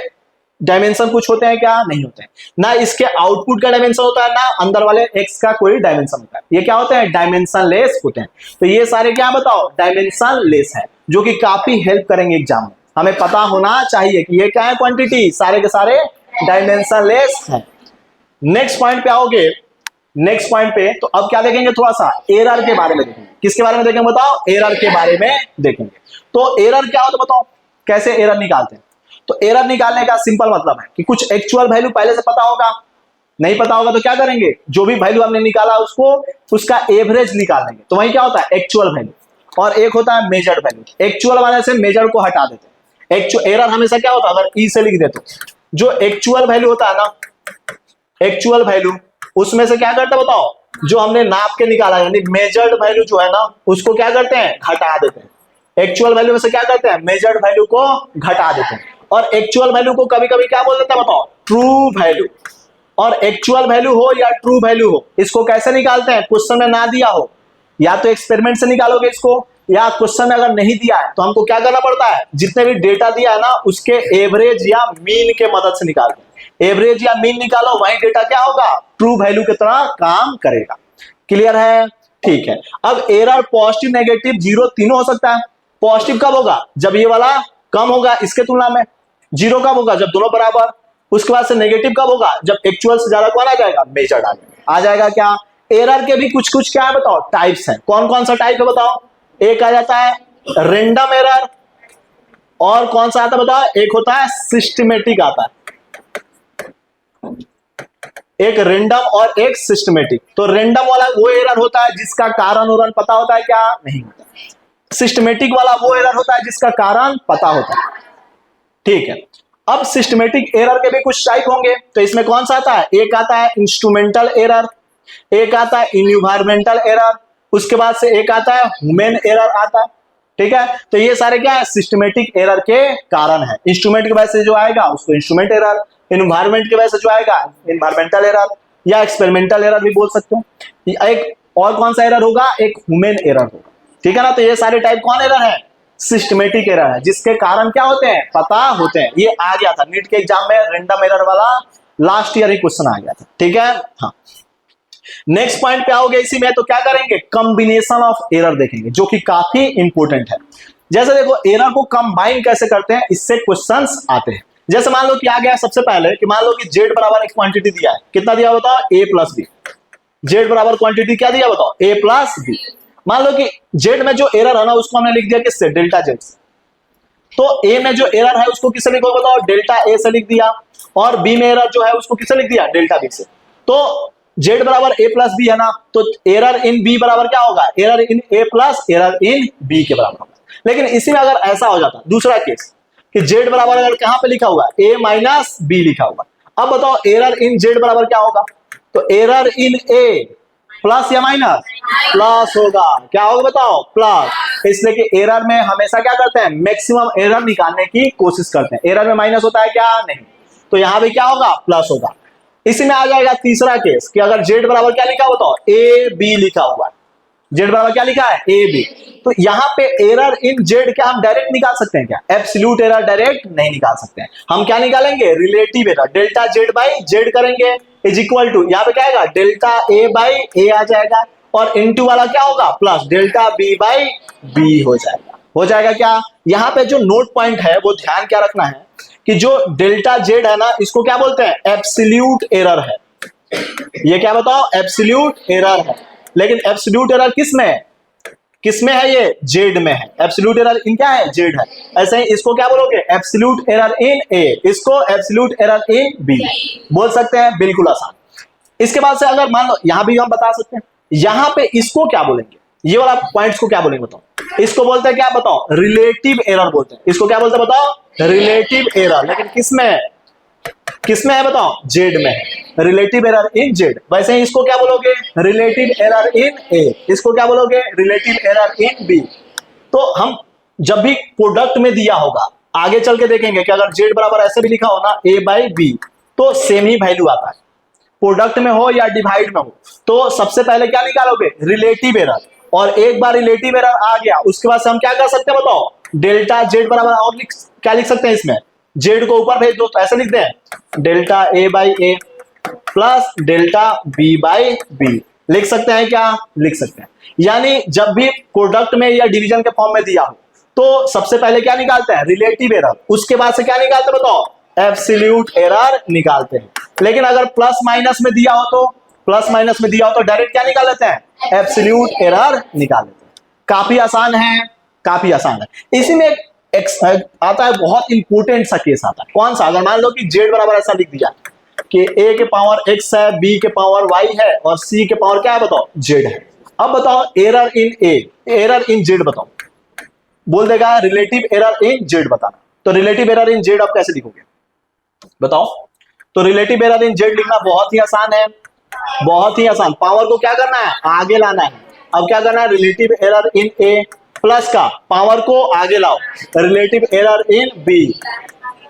डायमेंशन कुछ होते हैं क्या, नहीं होते हैं ना। इसके आउटपुट का डायमेंशन होता है ना, अंदर वाले x का कोई डायमेंशन होता है। ये क्या होते हैं डायमेंशनलेस होते हैं। तो ये सारे क्या बताओ डायमेंशनलेस है, जो कि काफी हेल्प करेंगे एग्जाम में। हमें पता होना चाहिए कि ये क्या है क्वांटिटी, सारे के सारे डायमेंशनलेस है। नेक्स्ट पॉइंट पे आओगे, नेक्स्ट पॉइंट पे तो अब क्या देखेंगे, थोड़ा सा एरर के बारे में देखेंगे। किसके बारे में देखेंगे बताओ, एरर के बारे में देखेंगे। तो एरर क्या होता है बताओ, कैसे एरर निकालते हैं। तो एरर निकालने का सिंपल मतलब है कि कुछ एक्चुअल वैल्यू पहले से पता होगा, नहीं पता होगा तो क्या करेंगे, जो भी वैल्यू हमने निकाला उसको उसका एवरेज निकाल लेंगे। तो वही क्या होता है, एक्चुअल वैल्यू, और एक होता है मेजर्ड वैल्यू। एक्चुअल वाले से मेजर्ड को हटा देते हैं। एक्चुअल एरर हमेशा क्या होता है, अगर ई से लिख दे तो जो एक्चुअल वैल्यू होता है ना, एक्चुअल वैल्यू उसमें से क्या करते हैं बताओ, जो हमने नाप के निकाला यानी मेजर्ड वैल्यू जो है ना उसको क्या करते हैं, घटा देते हैं। एक्चुअल वैल्यू में से क्या करते हैं, मेजर्ड वैल्यू को घटा देते हैं। और एक्चुअल वैल्यू को कभी कभी क्या बोल देते हैं बताओ, ट्रू वैल्यू। और एक्चुअल वैल्यू हो या ट्रू वैल्यू हो, इसको कैसे निकालते हैं, क्वेश्चन में ना दिया हो या तो एक्सपेरिमेंट से निकालोगे इसको, या क्वेश्चन में अगर नहीं दिया है तो हमको क्या करना पड़ता है, जितने भी डेटा दिया है ना उसके एवरेज या मीन के मदद से निकालते हैं। एवरेज या मीन निकालो, वही डेटा क्या होगा, ट्रू वैल्यू की तरह काम करेगा। क्लियर है, ठीक है। अब एरर पॉजिटिव नेगेटिव जीरो तीनों हो सकता है। पॉजिटिव कब होगा, जब ये वाला कम होगा इसके तुलना में। जीरो कब होगा, जब दोनों बराबर। उसके बाद से नेगेटिव कब होगा, जब एक्चुअल से ज्यादा कौन आ जाएगा, मेजर्ड आ जाएगा। क्या एरर के भी कुछ कुछ क्या है बताओ, टाइप्स हैं। कौन कौन सा टाइप है बताओ, एक आ जाता है रेंडम एरर, और कौन सा आता है बताओ, एक होता है सिस्टमेटिक आता है। एक रेंडम और एक सिस्टमेटिक। तो रेंडम वाला वो एरर होता है जिसका कारण और पता होता है क्या, नहीं होता। सिस्टमेटिक वाला वो एरर होता है जिसका कारण पता होता है। ठीक है, अब सिस्टमेटिक एरर के भी कुछ टाइप होंगे, तो इसमें कौन सा आता है, एक आता है इंस्ट्रूमेंटल एरर, एक आता है इन्वायरमेंटल एरर, उसके बाद से एक आता है ह्यूमन एरर आता है। ठीक है, तो ये सारे क्या है, सिस्टमेटिक एरर के कारण है। इंस्ट्रूमेंट की वजह से जो आएगा उसको इंस्ट्रूमेंट एरर, इन्वायरमेंट की वजह से जो आएगा इन्वायरमेंटल एरर, या एक्सपेरिमेंटल एरर भी बोल सकते हो। एक और कौन सा एरर होगा, एक ह्यूमन एरर होगा। ठीक है ना, तो ये सारे टाइप कौन एरर है, सिस्टमेटिक एरर है, जिसके कारण क्या होते हैं, पता होते हैं। ये आ गया था नीट के एग्जाम में, रेंडम एरर वाला लास्ट ईयर ही क्वेश्चन आ गया था। ठीक है, हाँ। नेक्स्ट पॉइंट पे आओगे इसी में, तो क्या करेंगे, कॉम्बिनेशन ऑफ एरर देखेंगे, जो कि काफी इंपॉर्टेंट है। जैसे देखो एरर को कंबाइन कैसे करते हैं, इससे क्वेश्चंस आते हैं। जैसे मान लो कि आ गया सबसे पहले कि मान लो कि z बराबर एक क्वांटिटी दिया है, कितना दिया बताओ, a प्लस बी। z बराबर क्वांटिटी क्या दिया बताओ, a प्लस बी। मान लो कि z में जो एरर है ना उसको हमने लिख दिया किससे, डेल्टा z से। तो a में जो एरर है उसको किससे लिखोगे बताओ, डेल्टा a से लिख दिया, और b में एरर जो है उसको किससे लिख दिया, डेल्टा b से। तो z बराबर a प्लस बी है ना, तो एरर इन b बराबर क्या होगा, error in a plus error in b के बराबर होगा। लेकिन इसी में अगर ऐसा हो जाता, दूसरा केस कि z बराबर अगर कहां पे लिखा हुआ है, a माइनस बी लिखा हुआ, अब बताओ एरर इन z बराबर क्या होगा, तो एरर इन a प्लस या माइनस, प्लस होगा। क्या होगा बताओ, प्लस। इसलिए कि एरर में हमेशा क्या करते हैं, मैक्सिमम एरर निकालने की कोशिश करते हैं। एरर में माइनस होता है क्या, नहीं, तो यहां भी क्या होगा, प्लस होगा। इसी में आ जाएगा तीसरा केस कि अगर z बराबर क्या लिखा बताओ, ए बी लिखा हुआ है, z बराबर क्या लिखा है, ए बी। तो यहां पे एरर इन z क्या हम डायरेक्ट निकाल सकते हैं क्या, एब्सोल्यूट एरर डायरेक्ट नहीं निकाल सकते हैं। हम क्या निकालेंगे, relative error, delta z by z करेंगे इज इक्वल टू, यहां पे क्या आएगा, डेल्टा a बाई a आ जाएगा, और इनटू वाला क्या होगा, plus delta b by b हो जाएगा क्या। यहां पे जो नोट पॉइंट है वो ध्यान क्या रखना है कि जो डेल्टा z है ना इसको क्या बोलते हैं, एब्सोल्यूट एरर है। ये क्या बताओ, एब्सोल्यूट एरर है। लेकिन एब्सोल्यूट एरर किस में है, ये जेड में है। एब्सोल्यूट एरर इन क्या है, जेड है। ऐसे ही इसको क्या बोलोगे, एब्सोल्यूट एरर इन ए, इसको एब्सोल्यूट एरर इन बी बोल सकते हैं, बिल्कुल आसान। इसके बाद से अगर मान लो यहां भी हम बता सकते हैं, यहां पे इसको क्या बोलेंगे, ये वाला पॉइंट्स को क्या बोलेंगे बताओ, इसको बोलते हैं क्या बताओ, रिलेटिव एरर बोलते हैं। इसको क्या बोलते हैं बताओ, रिलेटिव एरर। लेकिन किसमें है बताओ, जेड में है, रिलेटिव एरर इन जेड। वैसे ही इसको क्या बोलोगे, रिलेटिव एरर इन ए, इसको क्या बोलोगे, रिलेटिव एरर इन बी। तो हम जब भी प्रोडक्ट में दिया होगा, आगे चल के देखेंगे कि अगर जेड बराबर ऐसे भी लिखा हो ना, ए बाई बी, तो सेम ही वैल्यू आता है, प्रोडक्ट में हो या डिवाइड में हो। तो सबसे पहले क्या निकालोगे, रिलेटिव एरर, और एक बार रिलेटिव एरर आ गया उसके बाद से हम क्या कर सकते हैं बताओ, डेल्टा जेड बराबर, और क्या लिख सकते हैं इसमें, जेड को ऊपर भेज दो तो ऐसे लिखते हैं, delta A by A plus delta B by B. लिख सकते हैं क्या, लिख सकते हैं। यानी जब भी प्रोडक्ट में या डिवीजन के फॉर्म में दिया हो तो सबसे पहले क्या निकालते हैं, रिलेटिव एरर, उसके बाद से क्या निकालते हैं बताओ, एब्सोल्यूट एरर निकालते हैं। लेकिन अगर प्लस माइनस में दिया हो तो डायरेक्ट क्या निकाल लेते हैं, एब्सोल्यूट एरर निकाल लेते हैं। काफी आसान है। इसी में एक आता है बहुत इंपॉर्टेंट सा केस आता है, कौन सा, अगर मान लो कि जेड बराबर ऐसा लिख दिया, कि ए के पावर x है, b के पावर y है और c के पावर क्या है बताओ z है। अब बताओ error in a, error in z बताओ। बोल देगा रिलेटिव एरर इन z बताना। तो रिलेटिव एरर इन z आप कैसे लिखोगे बताओ। तो रिलेटिव एरर इन z लिखना बहुत ही आसान है, बहुत ही आसान। पावर को क्या करना है आगे लाना है। अब क्या करना है relative error in a plus का पावर को आगे लाओ relative error in b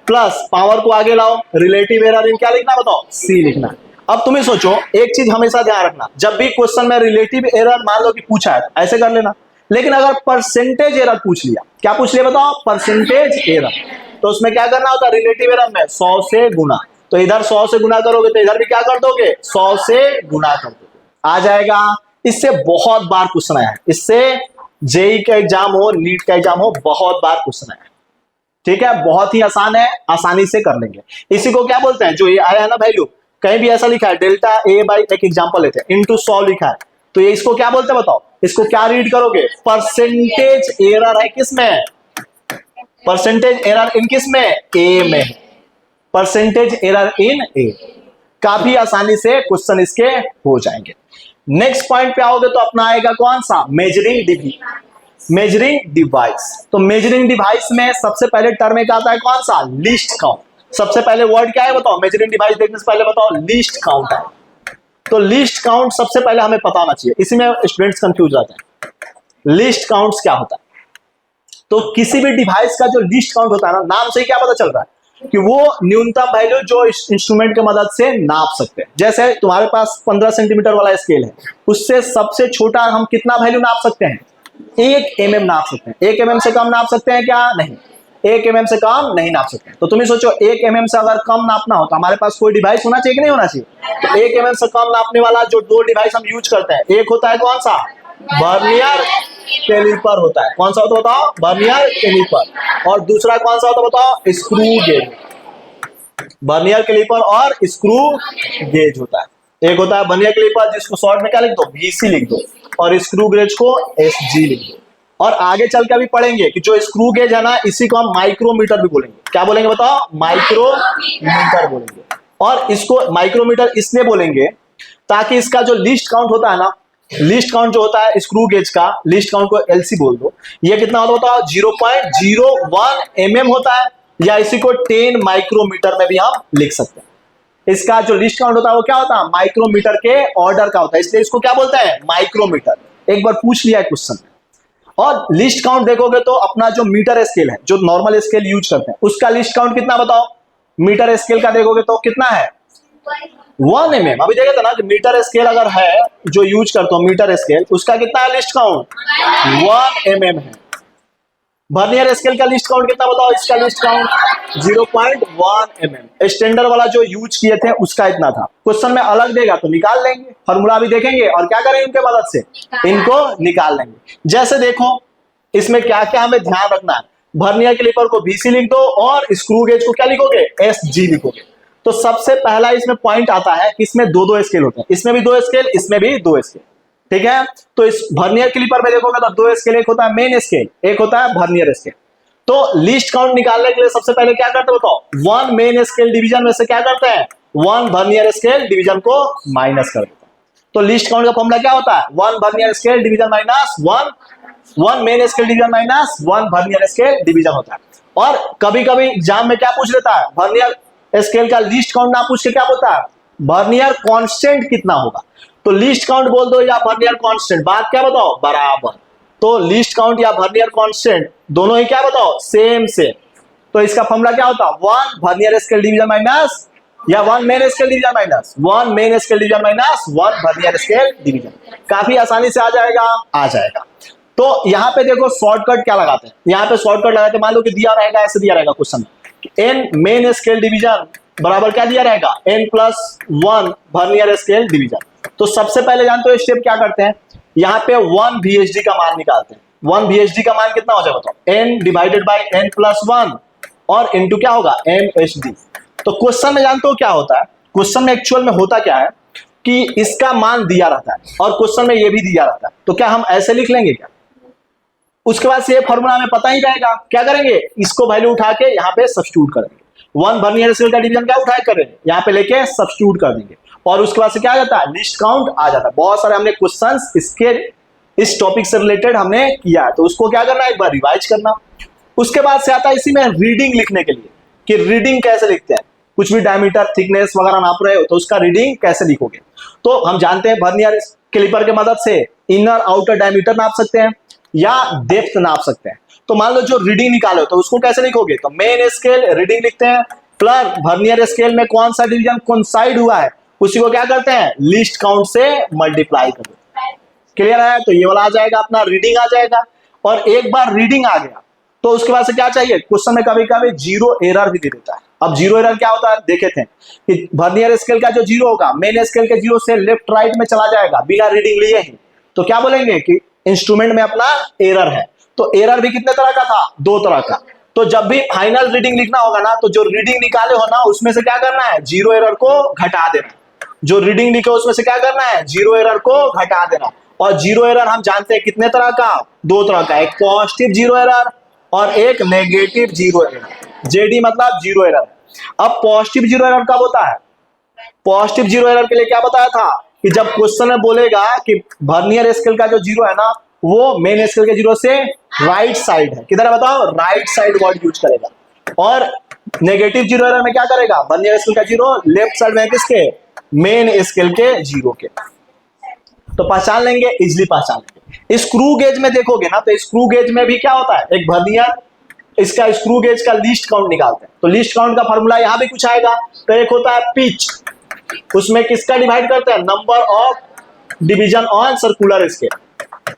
plus power को आगे लाओ रिलेटिव एरर इन क्या लिखना बताओ c लिखना। अब तुम्हें सोचो एक चीज हमेशा ध्यान रखना, जब भी क्वेश्चन में रिलेटिव एरर मान लो कि पूछा है ऐसे कर लेना, लेकिन अगर परसेंटेज एरर पूछ लिया, क्या पूछ लिया बताओ परसेंटेज एरर, तो उसमें क्या करना होता है रिलेटिव एरर में 100 से गुना। तो इधर 100 से गुना करोगे तो इधर भी क्या कर दोगे 100 से गुना कर दोगे, आ जाएगा। इससे बहुत बार क्वेश्चन आया है, इससे जेई का एग्जाम हो नीट का एग्जाम हो बहुत बार क्वेश्चन आया है। ठीक है, बहुत ही आसान है, आसानी से कर लेंगे। इसी को क्या बोलते हैं जो ये आया है ना वैल्यू, कहीं भी ऐसा लिखा है डेल्टा ए बाई, एक एग्जांपल लेते हैं, इनटू 100 लिखा है, तो ये इसको क्या बोलते हैं बताओ, इसको क्या रीड करोगे परसेंटेज एरर है किसमें, परसेंटेज एरर इन किसमें ए में, परसेंटेज एरर इन ए। काफी आसानी से क्वेश्चन इसके हो जाएंगे। नेक्स्ट पॉइंट पे आओगे तो अपना आएगा कौन सा मेजरिंग डिवाइस, मेजरिंग डिवाइस। तो मेजरिंग डिवाइस में सबसे पहले टर्म एक आता है कौन सा लीस्ट काउंट। सबसे पहले वर्ड क्या है बताओ मेजरिंग डिवाइस देखने से पहले बताओ लीस्ट काउंट है। तो लीस्ट काउंट सबसे पहले हमें पता होना चाहिए, इसी में स्टूडेंट्स कंफ्यूज जाते हैं। लीस्ट काउंट्स क्या होता है, तो किसी भी डिवाइस का जो लीस्ट काउंट होता है ना, नाम से ही क्या पता चल रहा है कि वो न्यूनतम वैल्यू जो इंस्ट्रूमेंट के मदद से नाप सकते हैं। जैसे तुम्हारे पास 15 सेंटीमीटर वाला स्केल है, उससे सबसे छोटा हम कितना वैल्यू नाप सकते हैं 1 mm नाप सकते हैं। 1 mm से कम नाप सकते हैं क्या, नहीं, 1 mm से कम नहीं नाप सकते। तो तुम ही सोचो 1 mm से अगर कम नापना हो तो हमारे पास कोई डिवाइस होना चाहिए कि नहीं होना चाहिए। तो 1 mm से कम नापने वाला जो दो डिवाइस हम यूज करते हैं, एक होता है कौन सा वर्नियर कैलिपर होता है, कौन सा होता है बताओ वर्नियर कैलिपर, और दूसरा कौन सा होता है बताओ स्क्रू गेज। वर्नियर कैलिपर और स्क्रू गेज होता है। एक होता है वर्नियर कैलिपर जिसको शॉर्ट में क्या लिख दो VC लिख दो, और स्क्रू गेज को SG लिख दो। और आगे चल के अभी पढ़ेंगे कि जो स्क्रू गेज है ना, इसी को हम माइक्रोमीटर भी बोलेंगे। क्या बोलेंगे बताओ माइक्रोमीटर बोलेंगे। और इसको माइक्रोमीटर इसलिए बोलेंगे ताकि इसका जो लीस्ट काउंट होता है ना, लीस्ट काउंट जो होता है स्क्रू गेज का, लीस्ट काउंट को LC बोल दो, ये कितना होता है 0.01 mm होता है, या इसी को 10 माइक्रोमीटर में भी हम लिख सकते हैं। इसका जो लीस्ट काउंट होता है वो क्या होता है माइक्रोमीटर के ऑर्डर का होता है, इसलिए इसको क्या बोलते हैं माइक्रोमीटर। एक बार पूछ लिया है क्वेश्चन में। और लिस्ट काउंट देखोगे तो अपना जो मीटर स्केल है, जो नॉर्मल स्केल यूज करते हैं, उसका लिस्ट काउंट कितना बताओ, मीटर स्केल का देखोगे तो कितना है 1 mm। अभी देखा था ना कि मीटर स्केल अगर है जो यूज करते हो मीटर स्केल, उसका कितना है लिस्ट काउंट 1 mm है। वर्नियर स्केल का लिस्ट काउंट कितना बताओ, इसका लिस्ट काउंट 0.1 mm। स्टैंडर्ड वाला जो यूज किए थे उसका इतना था। क्वेश्चन में अलग देगा तो निकाल लेंगे, फॉर्मूला भी देखेंगे और क्या करेंगे इनके मदद से इनको निकाल लेंगे। जैसे देखो इसमें क्या क्या हमें ध्यान रखना है, वर्नियर कैलिपर को VC लिख दो और स्क्रू गेज को क्या लिखोगे SG लिखोगे। तो सबसे पहला इसमें पॉइंट आता है कि इसमें दो स्केल होते हैं, इसमें भी 2 स्केल, इसमें भी 2 स्केल। ठीक है, तो इस वर्नियर कैलिपर में देखोगे तो 2 स्केल, एक होता है मेन स्केल, एक होता है वर्नियर स्केल। तो लिस्ट काउंट निकालने के लिए सबसे पहले क्या करते हो बताओ 1 मेन स्केल डिवीजन में से क्या करते हैं 1 वर्नियर स्केल डिवीजन को माइनस कर देते हैं। तो लिस्ट काउंट का फॉर्मूला क्या होता है 1 vernier scale division minus 1 main scale division minus 1 vernier scale division होता है। और कभी कभी एग्जाम में क्या पूछ लेता है वर्नियर स्केल का लिस्ट काउंट ना पूछ के क्या बोलता है वर्नियर कांस्टेंट कितना होगा। तो लिस्ट काउंट बोल दो या वर्नियर कांस्टेंट, बात क्या बताओ बराबर। तो लिस्ट काउंट या वर्नियर कांस्टेंट दोनों ही क्या बताओ सेम सेम। तो इसका फॉर्मूला क्या होता है 1 वर्नियर स्केल डिवीजन माइनस या 1 main scale division minus 1 main scale division minus 1 vernier scale division. काफी आसानी से आ जाएगा। तो यहाँ पे देखो शॉर्टकट क्या लगाते हैं, यहाँ पे शॉर्टकट लगाते हैं, मान लो कि दिया रहेगा ऐसे दिया रहेगा क्वेश्चन में n मेन स्केल डिवीजन बराबर क्या दिया रहेगा n+1 वर्नियर स्केल डिवीजन। तो सबसे पहले जानते हो स्टेप क्या करते हैं, यहाँ पे 1 VHD का मान निकालते हैं। 1 VHD का मान कितना हो जाएगा बताओ n डिवाइडेड बाय n+1 और इनटू क्या होगा MHD। तो क्वेश्चन में जानते हो क्या होता है, क्वेश्चन में एक्चुअल में होता क्या है कि इसका मान दिया रहता है और क्वेश्चन में ये भी दिया रहता है। तो क्या हम ऐसे लिख लेंगे क्या, उसके बाद से ये फॉर्मूला हमें पता ही रहेगा, क्या करेंगे इसको वैल्यू उठा के यहाँ पे सब्स्टिट्यूट करेंगे। वन वर्नियर स्केल का डिवीजन क्या उठाए करें, यहाँ पे लेके सब्स्टिट्यूट कर देंगे और उसके बाद से क्या आ जाता है, लीस्ट काउंट आ जाता है। बहुत सारे हमने क्वेश्चंस इसके इस टॉपिक से रिलेटेड हमने किया है, तो उसको क्या करना है, एक बार रिवाइज करना। उसके बाद से आता है इसी में रीडिंग लिखने के लिए कि रीडिंग कैसे लिखते हैं, कुछ भी डायमीटर थिकनेस वगैरह नाप रहे हो तो उसका रीडिंग कैसे लिखोगे। तो हम जानते हैं वर्नियर कैलिपर के मदद से इनर आउटर डायमीटर नाप सकते हैं या डेप्थ नाप सकते हैं। तो मान लो जो रीडिंग निकालो तो उसको कैसे लिखोगे, तो मेन स्केल रीडिंग लिखते हैं प्लस वर्नियर स्केल में कौन सा डिवीजन कोइंसाइड हुआ है उसी को क्या करते हैं, लीस्ट काउंट से मल्टीप्लाई कर देते हैं। क्लियर है, तो ये वाला आ जाएगा अपना रीडिंग आ जाएगा। और एक बार रीडिंग आ गया तो उसके बाद से क्या चाहिए, क्वेश्चन में कभी कभी जीरो एरर भी दे देता है। अब जीरो एरर क्या होता है देखे थे कि वर्नियर स्केल का जो जीरो होगा मेन स्केल के जीरो से लेफ्ट राइट में चला जाएगा बिना रीडिंग लिए ही, तो क्या बोलेंगे कि इंस्ट्रूमेंट में अपना एरर है। तो एरर भी कितने तरह का था, दो तरह का। तो जब भी फाइनल रीडिंग लिखना होगा ना तो जो रीडिंग निकाले हो ना उसमें से क्या करना है, जीरो एरर को घटा देना। जो रीडिंग लिखे उसमें से क्या करना है, जीरो एरर को घटा देना। और जीरो एरर हम जानते हैं कितने तरह का, दो तरह का, एक पॉजिटिव जीरो एरर और एक नेगेटिव जीरो एरर। जेडी मतलब जीरो एरर। अब पॉजिटिव जीरो एरर कब होता है, पॉजिटिव जीरो एरर के लिए क्या बताया था कि जब क्वेश्चन में बोलेगा कि वर्नियर स्केल का जो जीरो है ना वो मेन स्केल के जीरो से राइट साइड है, किधर है बताओ, राइट साइड वर्ड यूज करेगा। और नेगेटिव जीरो एरर में क्या करेगा, वर्नियर स्केल का जीरो लेफ्ट साइड में किसके, मेन स्केल के जीरो के। तो पहचान लेंगे, इजिली पहचान लेंगे। स्क्रू गेज में देखोगे ना तो स्क्रू गेज में भी क्या होता है, एक वर्नियर इसका स्क्रू गेज का लीस्ट काउंट निकालते हैं। तो लीस्ट काउंट का फॉर्मूला यहां भी कुछ आएगा। तो एक होता है पिच, उसमें किसका डिवाइड करते हैं, number of division on circular scale.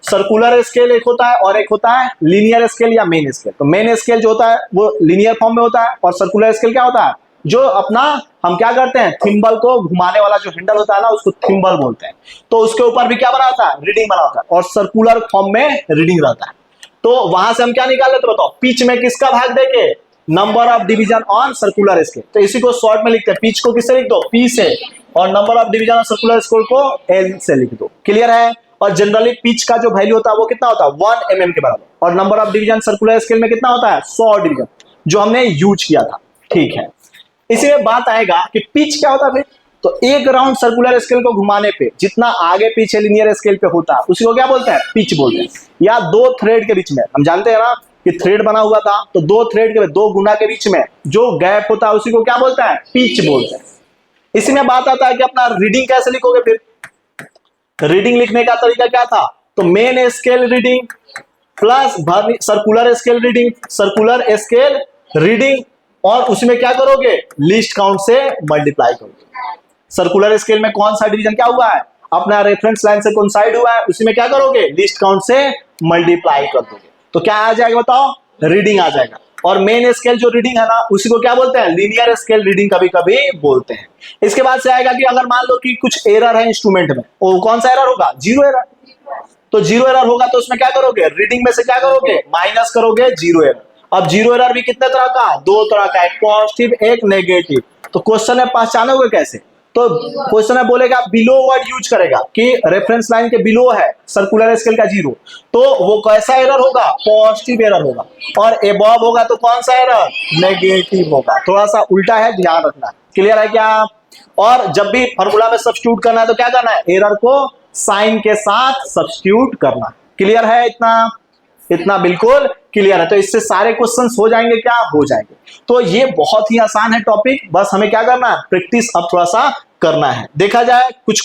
Circular scale एक होता है और एक होता है लीनियर स्केल या मेन स्केल। तो मेन स्केल जो होता है वो लीनियर फॉर्म में होता है और सर्कुलर स्केल क्या होता है, जो अपना हम क्या करते हैं, थिम्बल को घुमाने वाला जो हैंडल होता है ना उसको थिम्बल बोलते हैं। तो उसके ऊपर भी क्या बना होता है, रीडिंग बना होता है और सर्कुलर फॉर्म में रीडिंग रहता है। तो वहां से हम क्या निकाल लेते बताओ, पिच में किसका भाग देके, number of division on circular scale. तो इसी को शॉर्ट में लिखते हैं, पिच को किससे लिख दो, पी से, और number of division on circular scale को एल से लिख दो। क्लियर है। और जनरली पिच का जो वैल्यू होता है वो कितना होता है, 1 mm के बराबर। और number of division circular scale में कितना होता है, 100 डिवीजन, जो हमने यूज किया था। ठीक है, इसी में बात आएगा कि पिच क्या होता है फिर। तो एक राउंड सर्कुलर स्केल को घुमाने पे जितना आगे पीछे लीनियर स्केल पे होता है उसी को क्या बोलते हैं, पिच बोलते हैं। या दो थ्रेड के बीच में, हम जानते हैं ना कि थ्रेड बना हुआ था तो दो थ्रेड के दो गुना के बीच में जो गैप होता है उसी को क्या बोलता है, पिच बोलते हैं। इसी में बात आता है कि अपना रीडिंग कैसे लिखोगे। फिर रीडिंग लिखने का तरीका क्या था, तो main scale reading plus circular scale reading, circular scale reading, और उसमें क्या करोगे, लिस्ट काउंट से मल्टीप्लाई करोगे। सर्कुलर स्केल में कौन सा डिवीजन क्या हुआ है, अपना रेफरेंस लाइन से कोइंसाइड हुआ है, उसी में क्या करोगे, लिस्ट काउंट से मल्टीप्लाई कर दोगे। तो क्या आ जाएगा बताओ, रीडिंग आ जाएगा। और मेन स्केल जो रीडिंग है ना उसी को क्या बोलते हैं, लीनियर स्केल रीडिंग कभी कभी बोलते हैं। इसके बाद से आएगा कि अगर मान लो कि कुछ एरर है इंस्ट्रूमेंट में, वो कौन सा एरर होगा, जीरो एरर। तो जीरो एरर होगा तो उसमें क्या करोगे, रीडिंग में से क्या करोगे, माइनस करोगे जीरो एरर। अब जीरो एरर भी कितने तरह का, दो तरह का, एक पॉजिटिव एक नेगेटिव। तो क्वेश्चन में पहचानोगे कैसे, तो क्वेश्चन में बोलेगा बिलो वर्ड यूज करेगा कि रेफरेंस लाइन के बिलो है सर्कुलर स्केल का जीरो, तो वो कैसा एरर होगा, पॉजिटिव एरर होगा। और एबव होगा तो कौन सा एरर, नेगेटिव होगा। थोड़ा सा उल्टा है, ध्यान रखना। क्लियर है क्या। और जब भी फॉर्मूला में सब्स्टिट्यूट करना है तो क्या करना है, एरर को साइन के साथ सब्स्टिट्यूट करना। क्लियर है, इतना बिल्कुल क्लियर है। तो इससे सारे क्वेश्चंस हो जाएंगे, क्या हो जाएंगे। तो ये बहुत ही आसान है टॉपिक, बस हमें क्या करना है, प्रैक्टिस अब थोड़ा सा करना है। देखा जाए कुछ